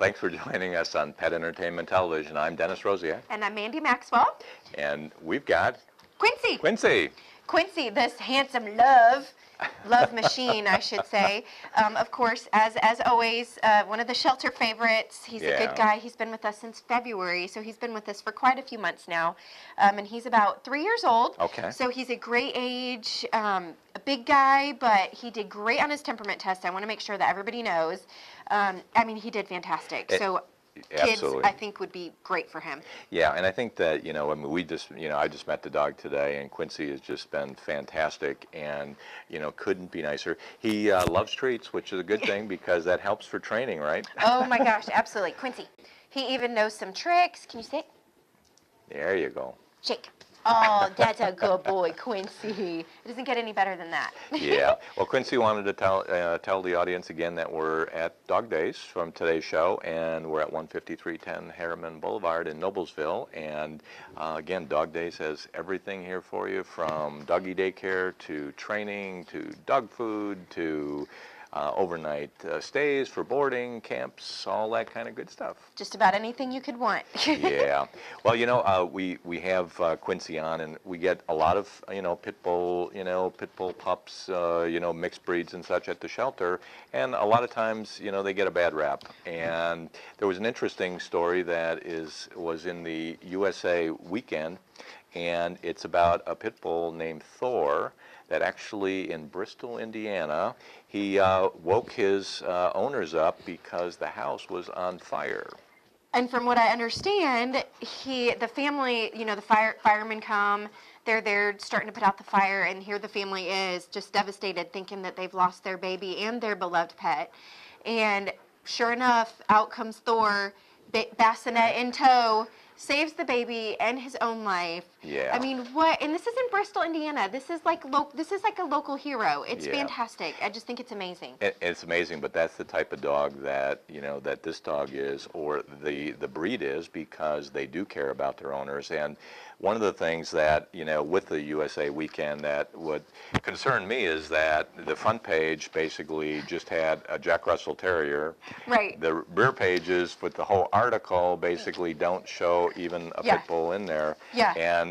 thanks for joining us on Pet Entertainment Television. I'm Dennis Rosiak. And I'm Mandy Maxwell. And we've got Quincy. Quincy, this handsome love machine, I should say. Of course, as always, one of the shelter favorites. He's a good guy. He's been with us since February, so he's been with us for quite a few months now. And he's about 3 years old. Okay. So he's a great age, a big guy, but he did great on his temperament test. I want to make sure that everybody knows. I mean, he did fantastic. Kids, absolutely. I think, would be great for him. Yeah, and I think that, I mean, I just met the dog today, and Quincy has just been fantastic and, couldn't be nicer. He loves treats, which is a good thing because that helps for training, right? Oh my gosh, absolutely. Quincy, he even knows some tricks. Can you sit? There you go. Shake. Oh, that's a good boy, Quincy. It doesn't get any better than that. Yeah. Well, Quincy wanted to tell the audience again that we're at Dog Days from today's show, and we're at 15310 Harriman Boulevard in Noblesville. And again, Dog Days has everything here for you, from doggy daycare to training to dog food to overnight stays for boarding, camps, all that kind of good stuff. Just about anything you could want. Yeah. Well, we have Quincy on, and we get a lot of pit bull pups, mixed breeds and such at the shelter, and a lot of times they get a bad rap. And there was an interesting story that was in the USA Weekend, and it's about a pit bull named Thor that actually in Bristol, Indiana, he woke his owners up because the house was on fire. And from what I understand, the family, the firemen come, they're there starting to put out the fire, and here the family is just devastated, thinking that they've lost their baby and their beloved pet. And sure enough, out comes Thor, bassinet in tow, saves the baby and his own life. Yeah. I mean, what? And this is in Bristol, Indiana. This is like a local hero. It's fantastic. I just think it's amazing. It's amazing, but that's the type of dog that that this dog is, or the breed is, because they do care about their owners. And one of the things that with the USA Weekend that would concern me is that the front page basically just had a Jack Russell Terrier. Right. The rear pages with the whole article basically don't show even a pit bull in there. Yeah.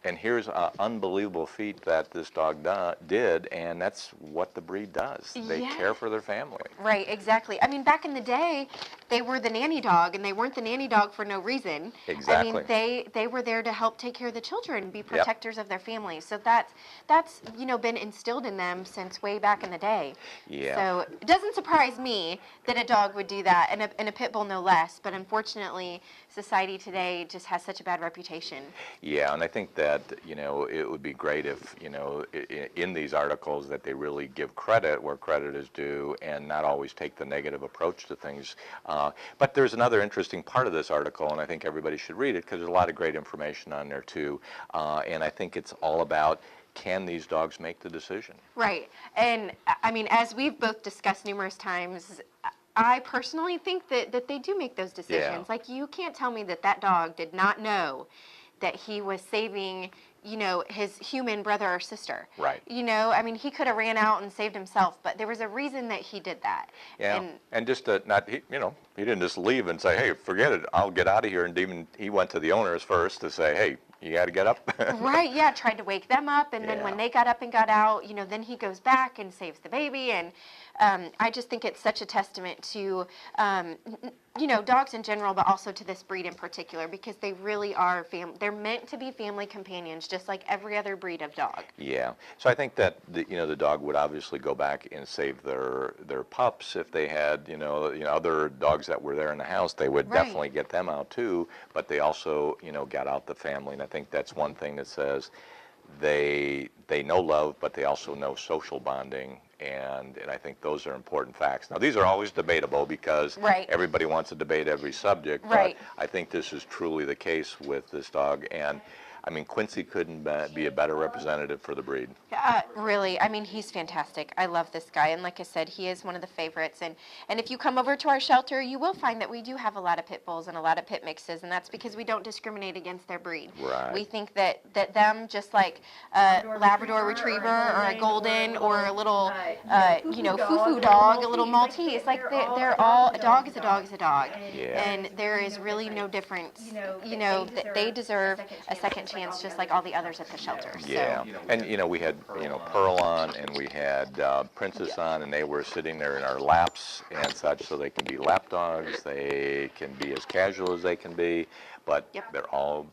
And here's an unbelievable feat that this dog did, and that's what the breed does. They care for their family. Right, exactly. I mean, back in the day, they were the nanny dog, and they weren't the nanny dog for no reason. Exactly. I mean, they were there to help take care of the children, be protectors of their families. So that's been instilled in them since way back in the day. Yeah. So it doesn't surprise me that a dog would do that, and a pit bull no less. But unfortunately, society today just has such a bad reputation. Yeah, and I think that it would be great if in these articles that they really give credit where credit is due and not always take the negative approach to things. But there's another interesting part of this article, and I think everybody should read it because there's a lot of great information on there too. And I think it's all about, can these dogs make the decision? Right. And I mean, as we've both discussed numerous times, I personally think that they do make those decisions. Yeah. Like, you can't tell me that dog did not know that he was saving, his human brother or sister. Right. I mean, he could have ran out and saved himself, but there was a reason that he did that. Yeah. And just he didn't just leave and say, hey, forget it, I'll get out of here. And even he went to the owners first to say, hey, you got to get up. Right, yeah, tried to wake them up, and then when they got up and got out, then he goes back and saves the baby. And I just think it's such a testament to, dogs in general, but also to this breed in particular, because they really are they're meant to be family companions, just like every other breed of dog. Yeah. So I think that the dog would obviously go back and save their pups. If they had other dogs that were there in the house, they would definitely get them out too. But they also got out the family, and I think that's one thing that says they know love, but they also know social bonding. And I think those are important facts. Now, these are always debatable because everybody wants to debate every subject, but I think this is truly the case with this dog. And I mean, Quincy couldn't be a better representative for the breed. Really, I mean, he's fantastic. I love this guy, and like I said, he is one of the favorites. And if you come over to our shelter, you will find that we do have a lot of pit bulls and a lot of pit mixes, and that's because we don't discriminate against their breed. Right. We think that them, just like a Labrador Retriever or a Golden or a little, foo-foo dog, a little Maltese, like they're all, a dog is a dog is a dog. Yeah. And there is really no difference. That they deserve a second chance, just like all the others at the shelter. Yeah, So. and we had Pearl on, and we had Princess on, and they were sitting there in our laps and such, so they can be lap dogs. They can be as casual as they can be, but they're all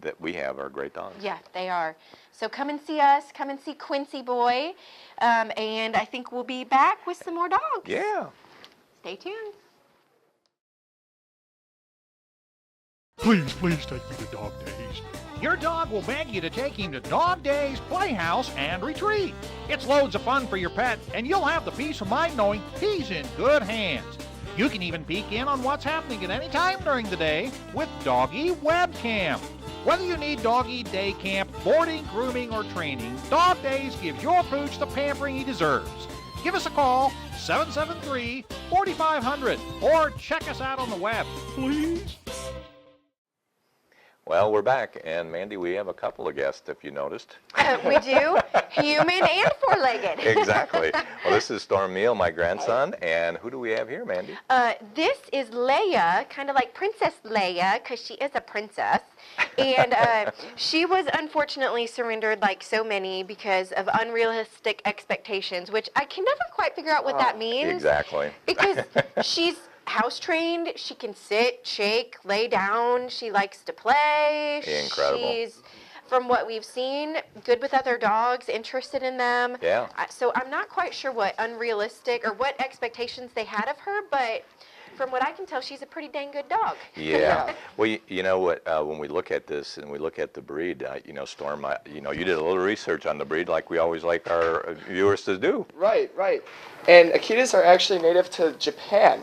that we have are great dogs. Yeah, they are. So come and see us. Come and see Quincy Boy, and I think we'll be back with some more dogs. Yeah. Stay tuned. Please take me to Dog Days. Your dog will beg you to take him to Dog Days, Playhouse, and Retreat. It's loads of fun for your pet, and you'll have the peace of mind knowing he's in good hands. You can even peek in on what's happening at any time during the day with Doggy Webcam. Whether you need doggy day camp, boarding, grooming, or training, Dog Days gives your pooch the pampering he deserves. Give us a call, 773-4500, or check us out on the web, please. Well, we're back, and Mandy, we have a couple of guests, if you noticed. We do, human and four-legged. Exactly. Well, this is Storm Meal, my grandson, and who do we have here, Mandy? This is Leia, kind of like Princess Leia, because she is a princess. And she was unfortunately surrendered, like so many, because of unrealistic expectations, which I can never quite figure out what that means. Exactly. Because she's house trained, she can sit, shake, lay down, she likes to play. Incredible. She's, from what we've seen, good with other dogs, interested in them. Yeah. So I'm not quite sure what unrealistic or what expectations they had of her, but from what I can tell, she's a pretty dang good dog. Yeah. Well, you know what, when we look at this and we look at the breed, Storm, you did a little research on the breed like we always like our viewers to do. Right. And Akitas are actually native to Japan.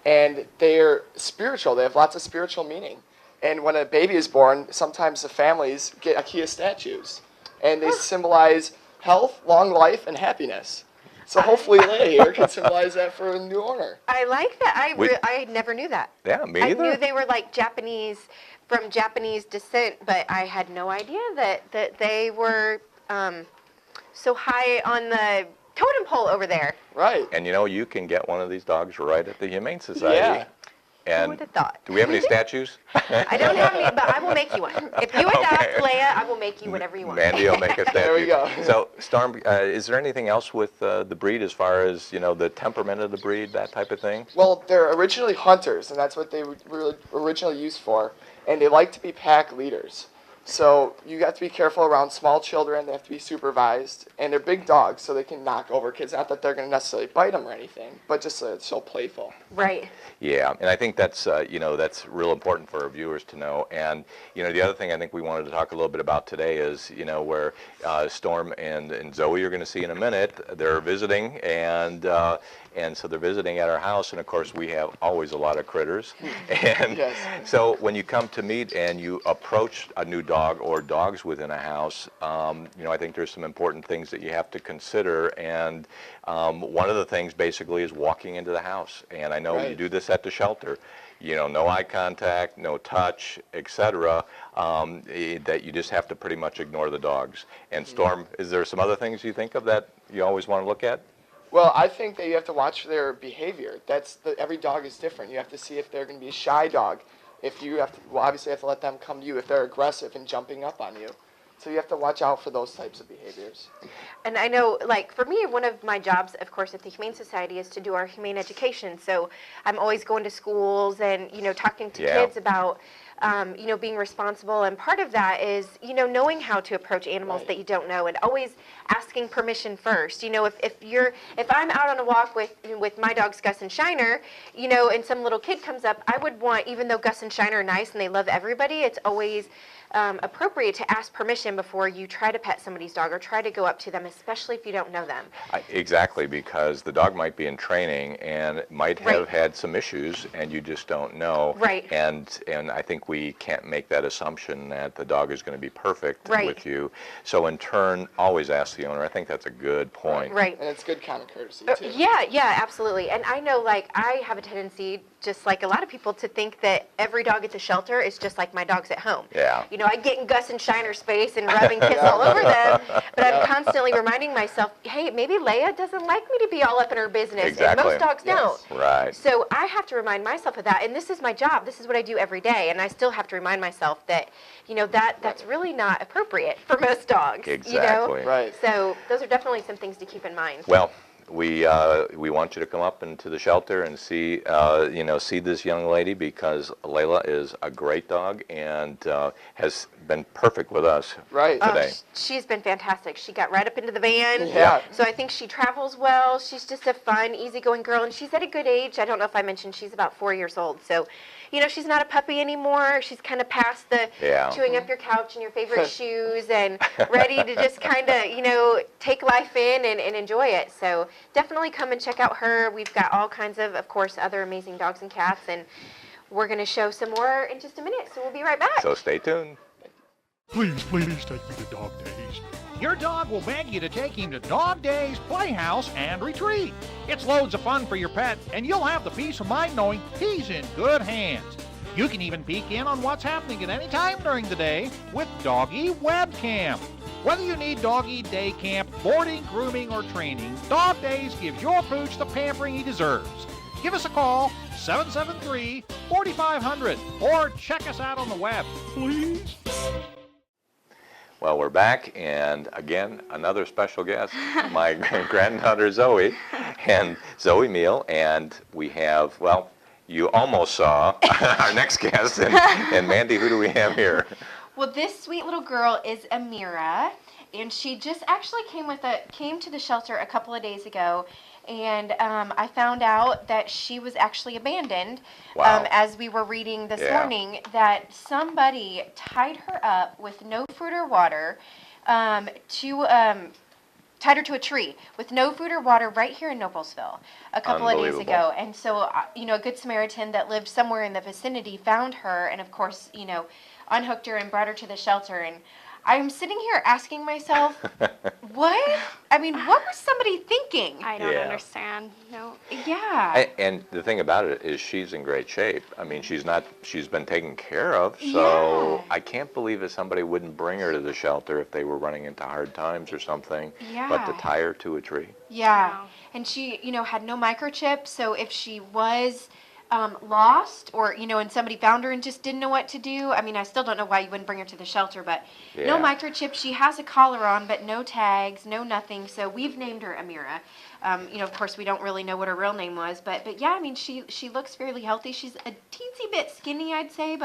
And they're spiritual. They have lots of spiritual meaning. And when a baby is born, sometimes the families get Akita statues. And they symbolize health, long life, and happiness. So hopefully Leia here can symbolize that for a new owner. I like that. I never knew that. Yeah, me either. I knew they were like from Japanese descent, but I had no idea that they were so high on the totem pole over there. Right. And you can get one of these dogs right at the Humane Society. Yeah. And who would have thought? Do we have any statues? I don't have any, but I will make you one. If you adopt Leia, I will make you whatever you want. Mandy will make a statue. There we go. So, Storm, is there anything else with the breed as far as, the temperament of the breed, that type of thing? Well, they're originally hunters, and that's what they were originally used for. And they like to be pack leaders. So you have to be careful around small children. They have to be supervised. And they're big dogs, so they can knock over kids. Not that they're going to necessarily bite them or anything, but just it's so playful. Right. Yeah, and I think that's, that's real important for our viewers to know. And, the other thing I think we wanted to talk a little bit about today is, where Storm and Zoe are going to see in a minute. They're visiting, and so they're visiting at our house, and of course we have always a lot of critters. And Yes. So when you come to meet and you approach a new dog or dogs within a house, I think there's some important things that you have to consider. And one of the things basically is walking into the house. And I know you do this at the shelter. No eye contact, no touch, etc. That you just have to pretty much ignore the dogs. And Storm, is there some other things you think of that you always want to look at? Well, I think that you have to watch their behavior. Every dog is different. You have to see if they're going to be a shy dog. If you have to, obviously you have to let them come to you if they're aggressive and jumping up on you. So you have to watch out for those types of behaviors. And I know, like, for me, one of my jobs, of course, at the Humane Society is to do our humane education. So I'm always going to schools and, talking to kids about, being responsible. And part of that is, knowing how to approach animals that you don't know and always asking permission first. If I'm out on a walk with my dogs, Gus and Shiner, and some little kid comes up, I would want, even though Gus and Shiner are nice and they love everybody, it's always appropriate to ask permission before you try to pet somebody's dog or try to go up to them, especially if you don't know them. Exactly, because the dog might be in training and might have had some issues, and you just don't know. Right. And I think we can't make that assumption that the dog is going to be perfect with you. So in turn, always ask the owner. I think that's a good point. Right. And it's good common courtesy, too. Yeah, absolutely. And I know, like, I have a tendency, just like a lot of people, to think that every dog at the shelter is just like my dogs at home. Yeah. You know, I get in Gus and Shiner's face and rubbing kiss all over them, but I'm constantly reminding myself, hey, maybe Leia doesn't like me to be all up in her business, Exactly. and most dogs don't. Right. So I have to remind myself of that, and this is my job. This is what I do every day, and I still have to remind myself that, you know, that's really not appropriate for most dogs. Exactly. You know? Right. So those are definitely some things to keep in mind. Well, we want you to come up into the shelter and see see this young lady, because Layla is a great dog and has been perfect with us today. She's been fantastic. She got right up into the van. Yeah. So I think she travels well. She's just a fun, easygoing girl, and she's at a good age. I don't know if I mentioned she's about 4 years old. So, you know, she's not a puppy anymore. She's kind of past the chewing up your couch and your favorite shoes and ready to just kind of, you know, take life in and enjoy it. So definitely come and check out her. We've got all kinds of course, other amazing dogs and cats, and we're going to show some more in just a minute. So we'll be right back. So stay tuned. Please take me to Dog Days. Your dog will beg you to take him to Dog Days, Playhouse, and Retreat. It's loads of fun for your pet, and you'll have the peace of mind knowing he's in good hands. You can even peek in on what's happening at any time during the day with Doggy Webcam. Whether you need doggy day camp, boarding, grooming, or training, Dog Days gives your pooch the pampering he deserves. Give us a call, 773-4500, or check us out on the web, please. Well, we're back, and again, another special guest, my granddaughter Zoe, and Zoe Meal, and we have, well, you almost saw our next guest, and Mandy, who do we have here? Well, this sweet little girl is Amira, and she just actually came to the shelter a couple of days ago, and I found out that she was actually abandoned. Wow. As we were reading this morning, that somebody tied her up with no food or water, tied her to a tree with no food or water right here in Noblesville a couple of days ago. And so, you know, a Good Samaritan that lived somewhere in the vicinity found her and, of course, you know, unhooked her and brought her to the shelter. And I'm sitting here asking myself, what was somebody thinking? I don't understand. No. Yeah. And the thing about it is she's in great shape. I mean, she's been taken care of, so I can't believe that somebody wouldn't bring her to the shelter if they were running into hard times or something, but to tie her to a tree. Yeah. Wow. And she, you know, had no microchip, so if she was lost or, you know, and somebody found her and just didn't know what to do. I mean, I still don't know why you wouldn't bring her to the shelter, but no microchip. She has a collar on, but no tags, no nothing. So we've named her Amira. You know, of course, we don't really know what her real name was, but yeah, I mean, she looks fairly healthy. She's a teensy bit skinny, I'd say,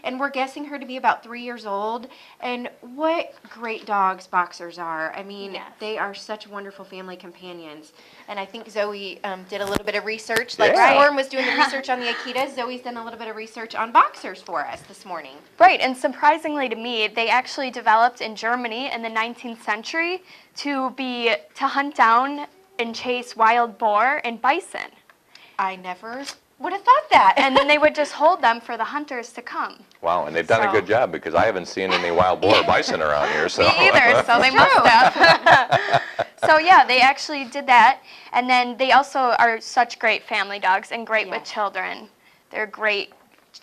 and we're guessing her to be about 3 years old. And what great dogs boxers are. I mean, they are such wonderful family companions. And I think Zoe did a little bit of research. Like Storm was doing the research on the Akitas, Zoe's done a little bit of research on boxers for us this morning. Right, and surprisingly to me, they actually developed in Germany in the 19th century to hunt down and chase wild boar and bison. I never would have thought that. And then they would just hold them for the hunters to come. Wow, and they've done a good job, because I haven't seen any wild boar or bison around here. So. Me either, so they must have. So yeah, they actually did that. And then they also are such great family dogs and great with children. They're great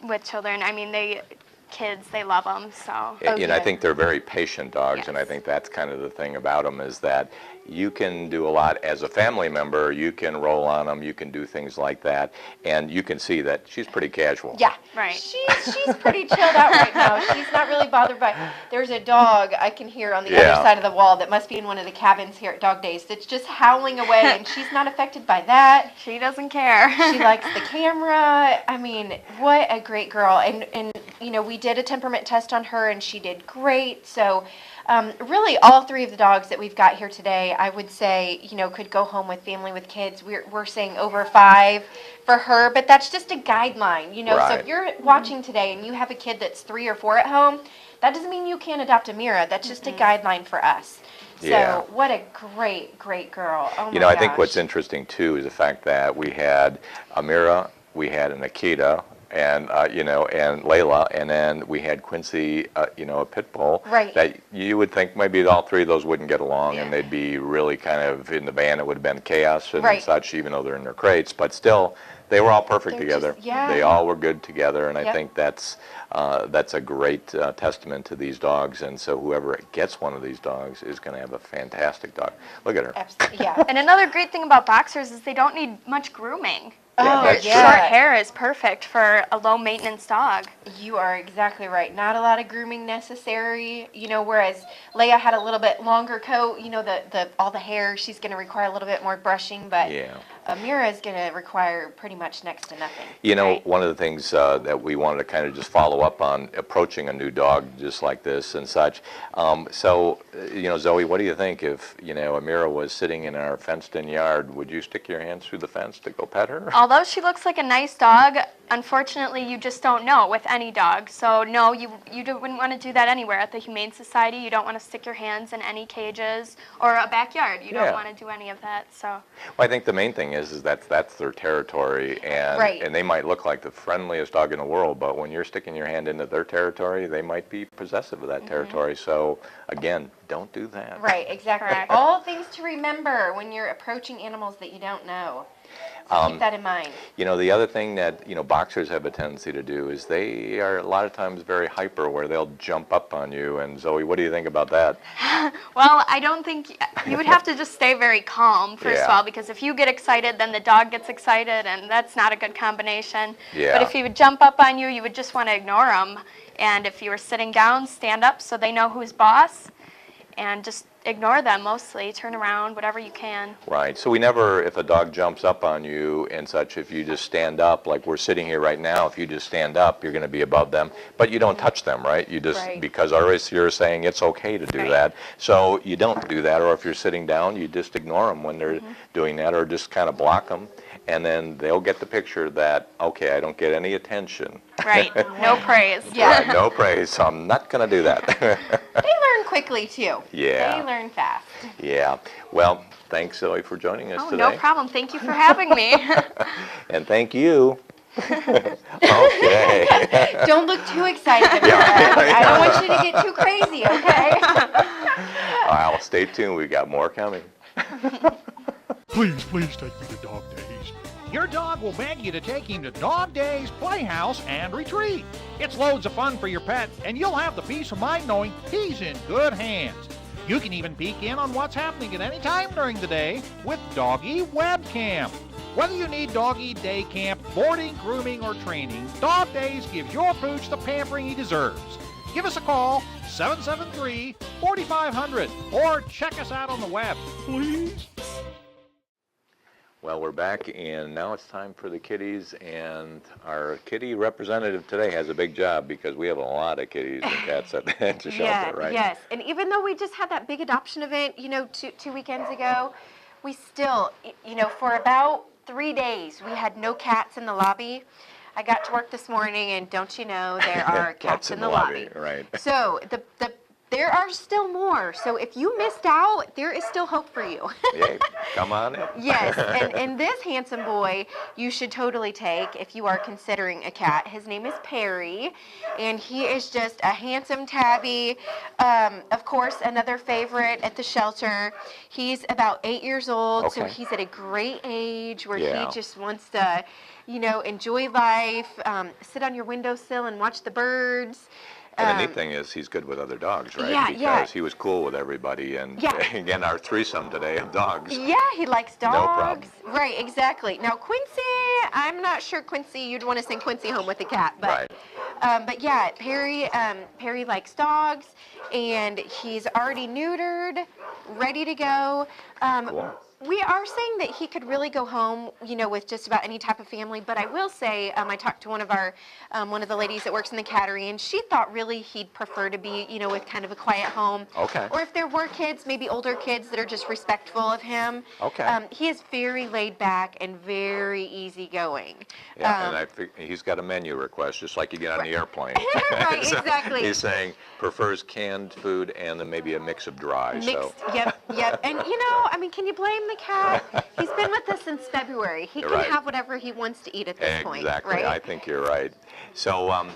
with children. I mean, kids, they love them. So. And I think they're very patient dogs, and I think that's kind of the thing about them, is that you can do a lot as a family member. You can roll on them, you can do things like that, and you can see that she's pretty casual. Yeah, right. She's pretty chilled out right now. She's not really bothered by. There's a dog I can hear on the other side of the wall that must be in one of the cabins here at Dog Days that's just howling away, and she's not affected by that. She doesn't care. She likes the camera. I mean, what a great girl. And you know, we did a temperament test on her, and she did great. So. Really, all three of the dogs that we've got here today, I would say, you know, could go home with family with kids. We're saying over 5 for her, but that's just a guideline, you know. So if you're watching today and you have a kid that's 3 or 4 at home, That doesn't mean you can't adopt Amira. That's just a guideline for us. So Yeah. what a great, great girl. Oh my You know, I gosh. think what's interesting too is the fact that we had Amira, we had an Akita, and you know, and Layla, and then we had Quincy, you know, a pit bull. Right. That you would think maybe all three of those wouldn't get along, and they'd be really kind of in the van. It would have been chaos and Right. such, even though they're in their crates. But still, they were all perfect They're together. just- yeah. They all were good together, and I Yep. think that's a great testament to these dogs. And so whoever gets one of these dogs is going to have a fantastic dog. Look at her. Absolutely. Yeah. And another great thing about boxers is they don't need much grooming. Oh, that's Short true. hair is perfect for a low maintenance dog. You are exactly right. Not a lot of grooming necessary, you know, whereas Leia had a little bit longer coat, you know, the all the hair, she's going to require a little bit more brushing, but Yeah. Amira is going to require pretty much next to nothing. You know, right? one of the things that we wanted to kind of just follow up on approaching a new dog just like this and such. You know, Zoe, what do you think if, you know, Amira was sitting in our fenced-in yard? Would you stick your hands through the fence to go pet her? Although she looks like a nice dog, unfortunately you just don't know with any dog. So no, you wouldn't want to do that anywhere. At the Humane Society, you don't want to stick your hands in any cages or a backyard. You Yeah. don't want to do any of that. So Well, I think the main thing is that's their territory, and Right. and they might look like the friendliest dog in the world, but when you're sticking your hand into their territory, they might be possessive of that territory. So again, don't do that. Right, exactly. Correct. All things to remember when you're approaching animals that you don't know. So keep that in mind. You know, the other thing that, you know, boxers have a tendency to do is they are a lot of times very hyper, where they'll jump up on you. And Zoe, what do you think about that? well, I don't think you would have to just stay very calm first of Yeah. all, because if you get excited, then the dog gets excited, and that's not a good combination. Yeah. But if he would jump up on you, you would just want to ignore him. And if you were sitting down, stand up so they know who's boss, and just ignore them mostly. Turn around, whatever you can. Right. So we never, if a dog jumps up on you and such, if you just stand up, like we're sitting here right now, if you just stand up, you're going to be above them. But you don't touch them, right? You just, Right. because you're saying it's okay to do Right. that. So you don't do that. Or if you're sitting down, you just ignore them when they're doing that, or just kind of block them. And then they'll get the picture that, okay, I don't get any attention. Right. No praise. Yeah. Right, no praise, so I'm not going to do that. They learn quickly too. Yeah. They learn fast. Yeah. Well, thanks, Zoe, for joining us Oh, today. no problem. Thank you for having me. And thank you. Okay. Don't look too excited, Amira. I don't want you to get too crazy, okay? Well, stay tuned. We've got more coming. Please take me to Dog Days. Your dog will beg you to take him to Dog Days, Playhouse, and Retreat. It's loads of fun for your pet, and you'll have the peace of mind knowing he's in good hands. You can even peek in on what's happening at any time during the day with Doggy Webcam. Whether you need doggy day camp, boarding, grooming, or training, Dog Days gives your pooch the pampering he deserves. Give us a call, 773-4500, or check us out on the web, please. Well, we're back, and now it's time for the kitties, and our kitty representative today has a big job because we have a lot of kitties and cats at the shelter, right? Yes. And even though we just had that big adoption event, you know, two weekends ago, we still, you know, for about 3 days, we had no cats in the lobby. I got to work this morning, and don't you know, there are cats in the lobby. Right. So there are still more. So if you missed out, there is still hope for you. Yay, come on in. Yes, and this handsome boy you should totally take if you are considering a cat. His name is Perry, and he is just a handsome tabby. Of course, another favorite at the shelter. He's about 8 years old, so Okay. he's at a great age where Yeah. he just wants to, you know, enjoy life, sit on your windowsill and watch the birds. And the neat thing is he's good with other dogs, right? Yeah, because yeah. he was cool with everybody. And Yeah. again, our threesome today of dogs. Yeah, he likes dogs. No problem. Right, exactly. Now, Quincy, I'm not sure, Quincy, you'd want to send Quincy home with a cat. But, but yeah, Perry likes dogs, and he's already neutered, ready to go. Cool. We are saying that he could really go home, with just about any type of family. But I will say, I talked to one of the ladies that works in the cattery, and she thought really he'd prefer to be, with kind of a quiet home. Okay. Or if there were kids, maybe older kids that are just respectful of him. Okay. He is very laid back and very easygoing. Yeah, and I think he's got a menu request, just like you get on the airplane. Right, So exactly. He's saying prefers canned food and then maybe a mix of dry. Mixed, yep. And can you blame the cat? He's been with us since February. He can Right. have whatever he wants to eat at this point, Exactly. right? I think you're right. So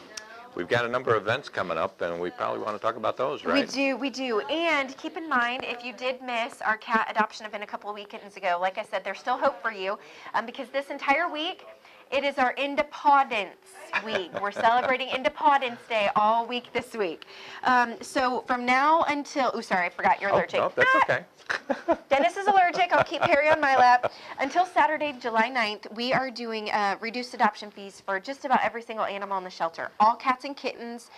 we've got a number of events coming up, and we probably want to talk about those, right? We do. And keep in mind, if you did miss our cat adoption event a couple of weekends ago, like I said, there's still hope for you, because this entire week, it is our Independence Week. We're celebrating Independence Day all week this week. So from now until, sorry, I forgot you're allergic. Oh, no, that's okay. Dennis is allergic. I'll keep Harry on my lap. Until Saturday, July 9th, we are doing reduced adoption fees for just about every single animal in the shelter. All cats and kittens,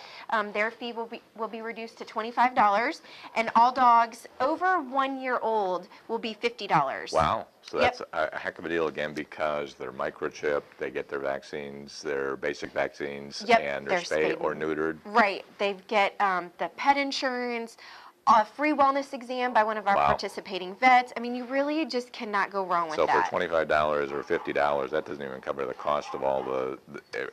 their fee will be reduced to $25, and all dogs over 1 year old will be $50. Wow. So Yep. that's a heck of a deal, again, because they're microchipped, they get their vaccines, their basic vaccines, Yep, and they're they're spayed spayed. or neutered. Right. They get the pet insurance, a free wellness exam by one of our Wow. participating vets. I mean, you really just cannot go wrong with So that. for $25 or $50, that doesn't even cover the cost of all the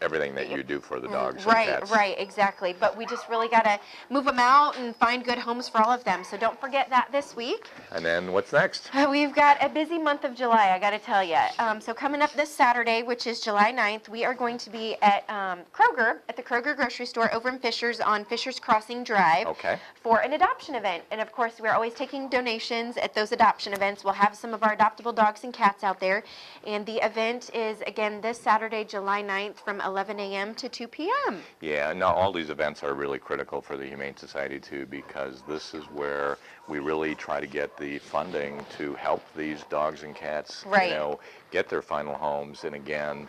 everything that you do for the dogs and cats. Right, exactly. But we just really got to move them out and find good homes for all of them. So don't forget that this week. And then what's next? We've got a busy month of July, I got to tell you. So coming up this Saturday, which is July 9th, we are going to be at Kroger, at the Kroger grocery store over in Fishers on Fishers Crossing Drive Okay. for an adoption event. And of course, we're always taking donations at those adoption events. We'll have some of our adoptable dogs and cats out there. And the event is, again, this Saturday, July 9th from 11 a.m. to 2 p.m. Yeah, no, all these events are really critical for the Humane Society too, because this is where we really try to get the funding to help these dogs and cats, Right. get their final homes. And again,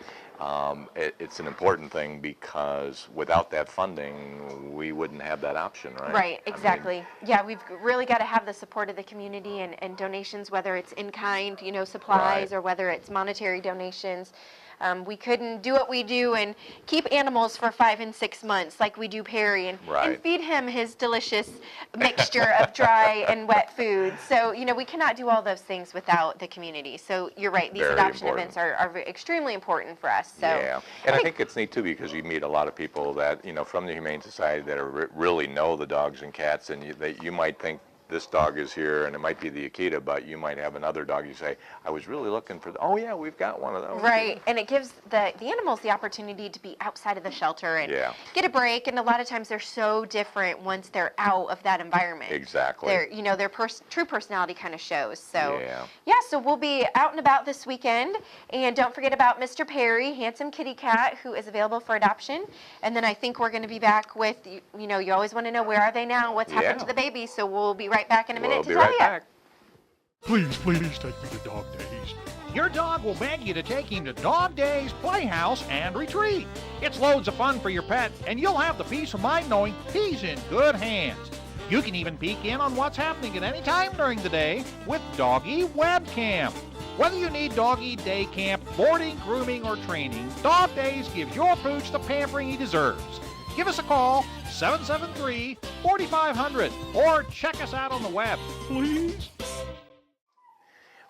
it's an important thing because without that funding, we wouldn't have that option, right? Right, I mean, exactly. Yeah, we've really got to have the support of the community and donations, whether it's in kind, supplies, Right. or whether it's monetary donations. We couldn't do what we do and keep animals for 5 and 6 months like we do Perry and Right. feed him his delicious mixture of dry and wet food. So, we cannot do all those things without the community. So you're right, these Very adoption important. events are extremely important for us. So, Yeah, and I think it's neat too because you meet a lot of people that from the Humane Society that really know the dogs and cats, and you might think this dog is here, and it might be the Akita, but you might have another dog. You say, I was really looking for. Oh yeah, we've got one of those. Right, and it gives the animals the opportunity to be outside of the shelter and Yeah. get a break. And a lot of times they're so different once they're out of that environment. Exactly. Their true personality kind of shows. So Yeah. so we'll be out and about this weekend. And don't forget about Mr. Perry, handsome kitty cat, who is available for adoption. And then I think we're going to be back with you always want to know, where are they now? What's happened to the baby? So we'll be right back in a minute We'll to be tell right you. back. Please take me to Dog Days. Your dog will beg you to take him to Dog Days, Playhouse, and Retreat. It's loads of fun for your pet, and you'll have the peace of mind knowing he's in good hands. You can even peek in on what's happening at any time during the day with Doggy Webcam. Whether you need doggy day camp, boarding, grooming, or training, Dog Days gives your pooch the pampering he deserves. Give us a call, 773-4500, or check us out on the web, please.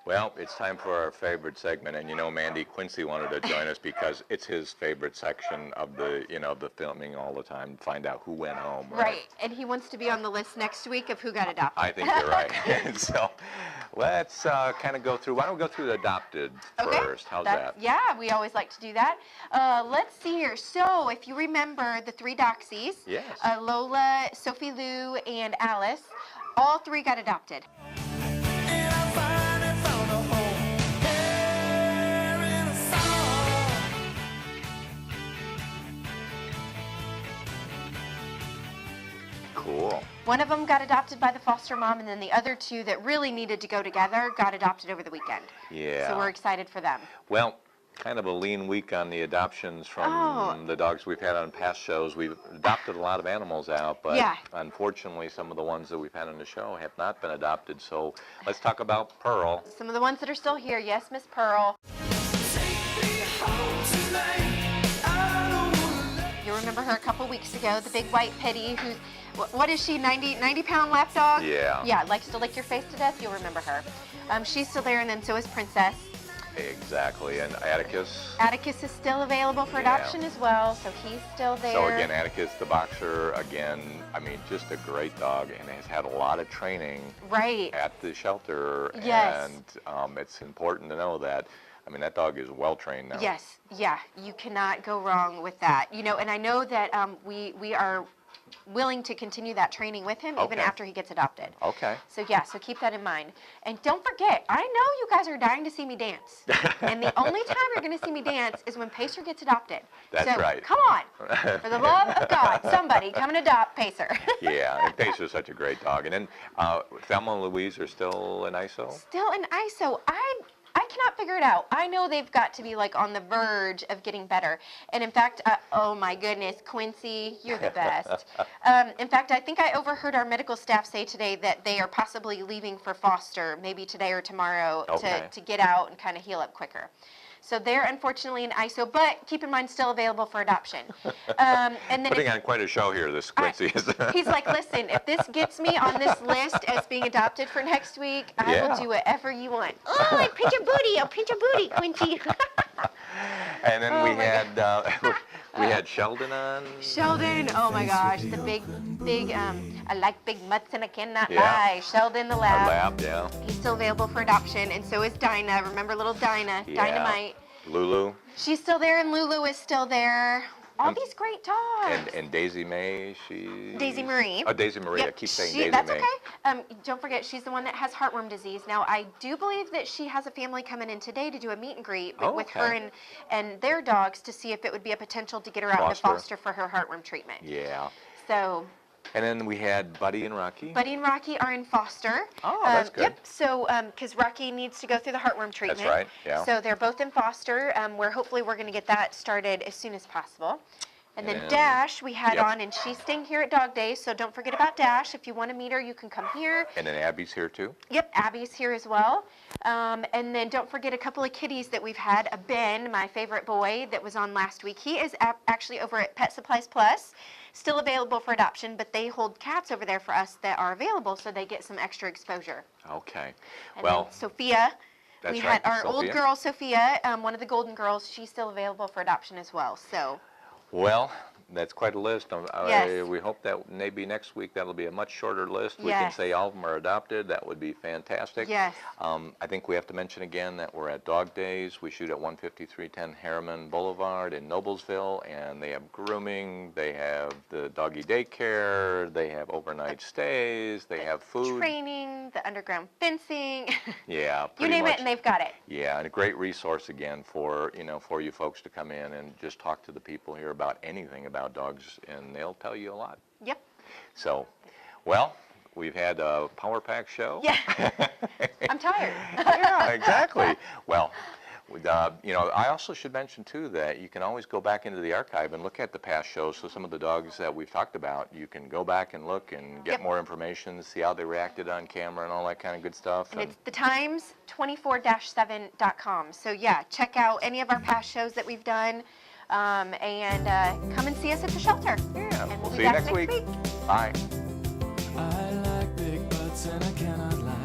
Well, it's time for our favorite segment, and Mandy, Quincy wanted to join us because it's his favorite section of the the filming all the time. Find out who went home. Right, and he wants to be on the list next week of who got adopted. I think you're right. So let's kind of go through. Why don't we go through the adopted first? How's that? Yeah, we always like to do that. Let's see here. So if you remember the 3 Doxies, Yes. Lola, Sophie Lou, and Alice, all 3 got adopted. Cool. One of them got adopted by the foster mom, and then the other 2 that really needed to go together got adopted over the weekend. Yeah. So we're excited for them. Well, kind of a lean week on the adoptions from Oh. the dogs we've had on past shows. We've adopted a lot of animals out, but Yeah. unfortunately some of the ones that we've had on the show have not been adopted. So let's talk about Pearl. Some of the ones that are still here. Yes, Miss Pearl. You remember her a couple weeks ago, the big white pitty who's, what is she, 90-pound lap dog? Yeah. Yeah, likes to lick your face to death. You'll remember her. She's still there, and then so is Princess. Exactly, and Atticus. Atticus is still available for Yeah. adoption as well, so he's still there. So again, Atticus the boxer, again, I mean, just a great dog and has had a lot of training Right. at the shelter. Yes. And it's important to know that, I mean, that dog is well trained now. Yes, yeah, you cannot go wrong with that. You know, and I know that we are willing to continue that training with him even Okay. after he gets adopted. Okay. So yeah, so keep that in mind. And don't forget, I know you guys are dying to see me dance. And the only time you're going to see me dance is when Pacer gets adopted. That's so, right. Come on. For the love of God, somebody come and adopt Pacer. Yeah, and Pacer's such a great dog. And then Thelma and Louise are still in ISO? Still in ISO. I cannot figure it out. I know they've got to be like on the verge of getting better. And in fact, oh my goodness, Quincy, you're the best. In fact, I think I overheard our medical staff say today that they are possibly leaving for foster, maybe today or tomorrow, Okay. to get out and kind of heal up quicker. So they're unfortunately in ISO, but keep in mind, still available for adoption. And then Putting on quite a show here, this Quincy is. he's like, listen, if this gets me on this list as being adopted for next week, I Yeah. will do whatever you want. Oh, I pinch your booty. I'll pinch your booty, Quincy. And then Oh we my had we had Sheldon on. Sheldon, oh my gosh, the big, I like big mutts and I cannot Yeah. lie. Sheldon the Our lab. lab, yeah. He's still available for adoption, and so is Dinah. Remember little Dinah, Yeah. Dynamite. Lulu She's still there, and Lulu is still there. All And- these great dogs. and Daisy May, she. Daisy Marie. Oh, Daisy Marie. I Yep, keep saying she- Daisy that's May. okay. Don't forget, she's the one that has heartworm disease. Now, I do believe that she has a family coming in today to do a meet and greet Oh, with okay. her and their dogs to see if it would be a potential to get her out into Foster. foster for her heartworm treatment. Yeah. So, And then we had Buddy and Rocky. Buddy and Rocky are in foster. Oh, that's good. Yep. So, because Rocky needs to go through the heartworm treatment. right, yeah. So they're both in foster. Where hopefully we're going to get that started as soon as possible. And then And- Dash we had yep. on, and she's staying here at Dog Days. So don't forget about Dash. If you want to meet her, you can come here. And then Abby's here too. Yep, Abby's here as well. And then don't forget a couple of kitties that we've had. Ben, my favorite boy, that was on last week. He is actually over at Pet Supplies Plus, still available for adoption, but they hold cats over there for us that are available, so they get some extra exposure. Okay. And Well, then Sophia, that's we right, had our old Sophia. girl Sophia, one of the golden girls. She's still available for adoption as well. So well, that's quite a list. Yes. We hope that maybe next week that'll be a much shorter list. We can Yes. say all of them are adopted. That would be fantastic. Yes. I think we have to mention again that we're at Dog Days. We shoot at 15310 Harriman Boulevard in Noblesville, and they have grooming, they have the doggy daycare, they have overnight stays, they have food. training, the underground fencing, Yeah, you pretty name much. it, and they've got it. Yeah, and a great resource again for for you folks to come in and just talk to the people here about anything about dogs, and they'll tell you a lot. Yep. So, well, we've had a Power Pack show. Yeah. I'm tired. Yeah, exactly. Well, I also should mention too that you can always go back into the archive and look at the past shows. So some of the dogs that we've talked about, you can go back and look and get Yep. more information, see how they reacted on camera and all that kind of good stuff. And it's thetimes24-7.com. So yeah, check out any of our past shows that we've done, and come and see us at the shelter. Yeah, And we'll be see you back next week. Bye. I like big butts and I cannot lie.